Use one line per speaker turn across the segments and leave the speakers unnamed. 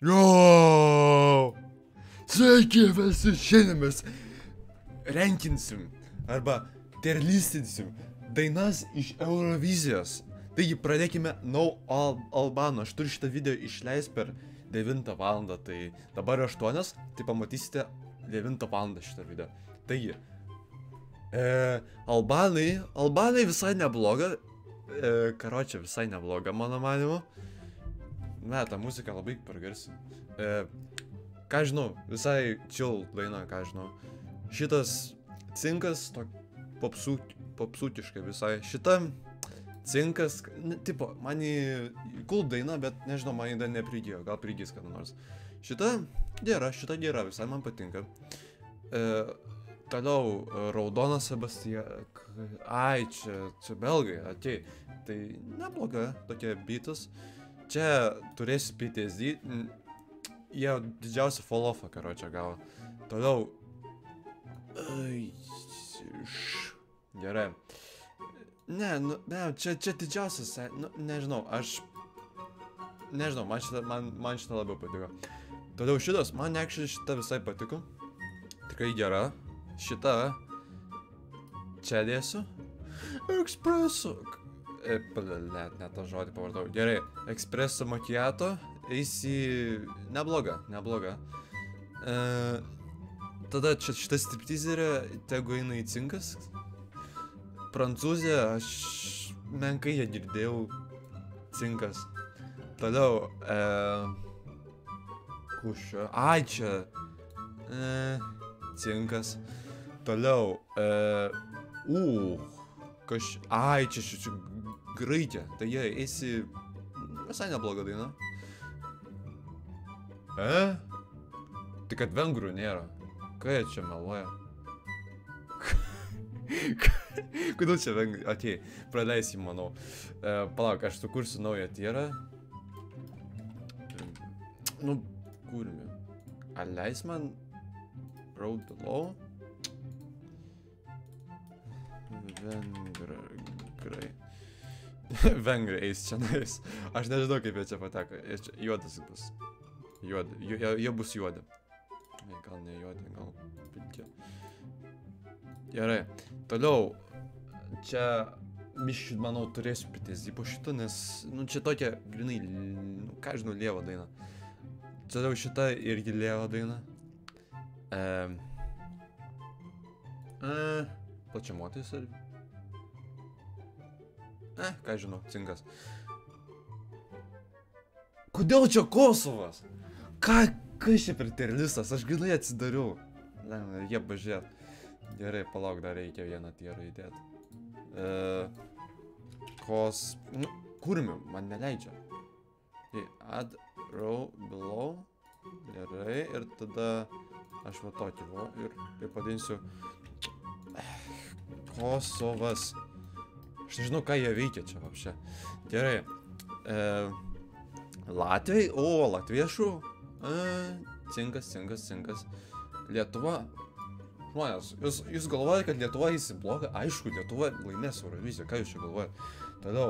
Jo! Sveiki visi, šiandien mes renkinsim arba terlistinsim dainas iš Eurovizijos. Taigi pradėkime nuo Albano. Aš turiu šitą video išleist per 9 valandą, tai dabar 8, tai pamatysite 9 valandą šitą video. Taigi, Albanai visai nebloga, karočią visai nebloga mano manimu. Ne, ta muzika labai per garsi. Ką žinau, visai chill daina, ką žinau. Šitas cinkas, popsutiškai visai. Šita cinkas, tipo, man į cool daina, bet nežinau, man į dar neprigėjo, gal prigys kada nors. Šita gera, visai man patinka. Toliau, Raudonas Sebastian, ai, čia belgai, atei. Tai nebloga, tokia beatas. Čia turėsi PTSD, jie didžiausią fall-offą, karočią, gavo. Toliau. Gerai. Ne, čia didžiausias, nežinau, nežinau, man šitą labiau patiko. Toliau šitas, man actually šitą visai patiko. Tikrai gera. Šitą. Čia dėsiu. Espresso. Ne tą žodį pavartau. Gerai, espresso macchiato, eisi nebloga. Tada šitą striptizerį, tegu eina į cinkas. Prancūzė, aš menkai ją girdėjau, cinkas. Toliau, kušio, ai čia, cinkas. Toliau, ai čia Graikija, tai jie eisi visai nebloga daina. Tai kad vengrų nėra. Ką jie čia meluoja? Kodėl čia vengrų? Atei, praleisim, manau. Palauk, aš sukursiu naują tierą. Nu, kurmi. Leis man Road Below. Vengrai. Vengrai eis čia nais. Aš nežinau, kaip jie čia pateko. Juodas bus. Jie bus juodi. Gal ne juodi, gal pilki. Gerai. Toliau. Čia biškį, manau, turėsiu PTSD po šito, nes, nu, čia tokia, grinai, ką žinau, lieva daina. Toliau šita irgi lieva daina. Plačiamotis ar... ką žinau, cinkas. Kodėl čia Kosovas? Kas čia per terlistas? Aš gilai atsidariau. Jie pažiūrėt. Gerai, palauk, dar reikia vieną tierą įdėti. Kurmiu, man neleidžia. Add row below. Gerai, ir tada aš va tokį va ir padinsiu Kosovas. Aš nežinau, ką jie veikia čia vapšė. Gerai. Latviai, latviešu. Cinkas. Lietuva. Žmonės, jūs galvojate, kad Lietuva eisi blogą? Aišku, Lietuva laimės Euroviziją. Ką jūs čia galvojate? Toliau,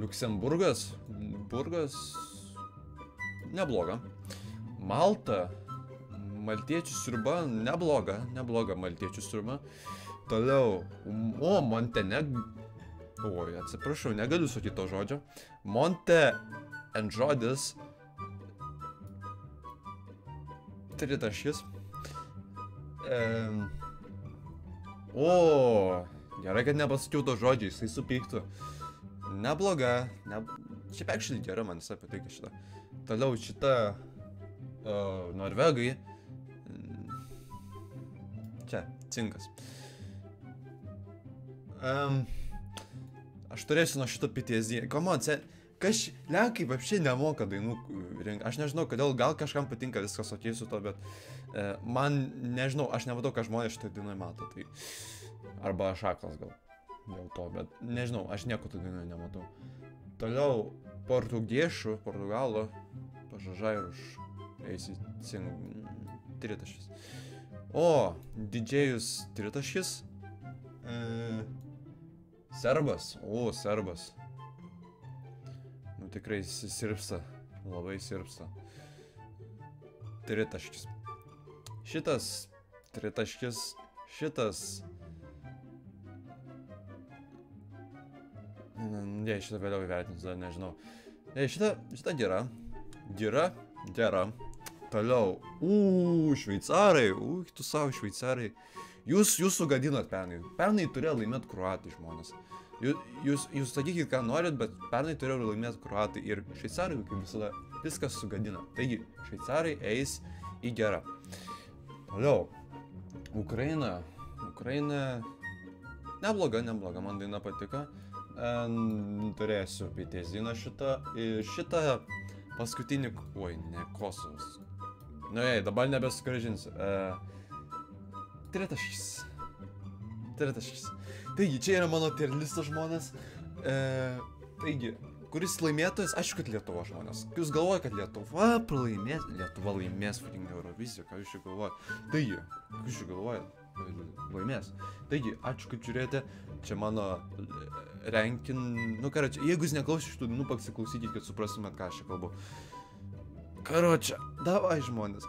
Liuksemburgas. Nebloga. Malta. Maltiečių sriuba. Nebloga maltiečių sriuba. Toliau, Montenegro. Oi, atsiprašau, negaliu sakyti to žodžio. Žodis. Tritaškis. Gerai, kad nepasakiau to žodžio, jisai supyktų. Nebloga. Šiaip actually gera, man visai patinka šitą. Toliau šita Norvegai. Čia, cinkas. Aš turėsiu nuo šito PTSD. Come on, Lenkai vapšiai nemoka dainų rinkti. Aš nežinau, kodėl, gal kažkam patinka viskas ok su to, bet man, nežinau, aš nematau, ką žmonės šitą dainą mato. Tai, arba aš aklas gal dėl to, bet nežinau, aš nieko tą dainą nematau. Toliau, Portugalų, pažažairuž, eisi tritaškis. Didžėjus tritaškis. Serbas. Serbas. Nu tikrai sirpsta. Labai sirpsta. tritaškis. Šitas tritaškis. Šitas. Ne, šitą vėliau įvertins, dar nežinau. Šitą gera. Gera. Toliau. Šveicarai. Tu savo šveicarai. Jūs sugadinot pernai. Pernai turėjo laimėti kroatai žmonės. Jūs sakykit, ką norit, bet pernai turėjo laimėti kroatai. Ir šveicarai, kaip visada, viskas sugadina. Taigi, šveicarai eis į gerą. Toliau. Ukraina. Nebloga, man daina patiko. Turėsiu Piteziną šitą. Šitą paskutinį... Oi, ne, Kosovas. Nu, dabar nebesugražinsiu. Tritaškis. Taigi, čia yra mano tier listas žmonės. Taigi, kuris laimėtojas? Aišku, kad Lietuva žmonės. Jūs galvoja, kad Lietuva pralaimės? Lietuva laimės fucking Euroviziją, ką jūs čia galvoja? Taigi, ką jūs čia galvoja? Laimės. Taigi, ačiū, kad žiūrėjote. Čia mano rankin... Nu, karočią, jeigu jūs neklausite šitų dainų, pasiklausykit, kad suprastumėt, ką aš čia kalbu. Karočią, davai žmonės.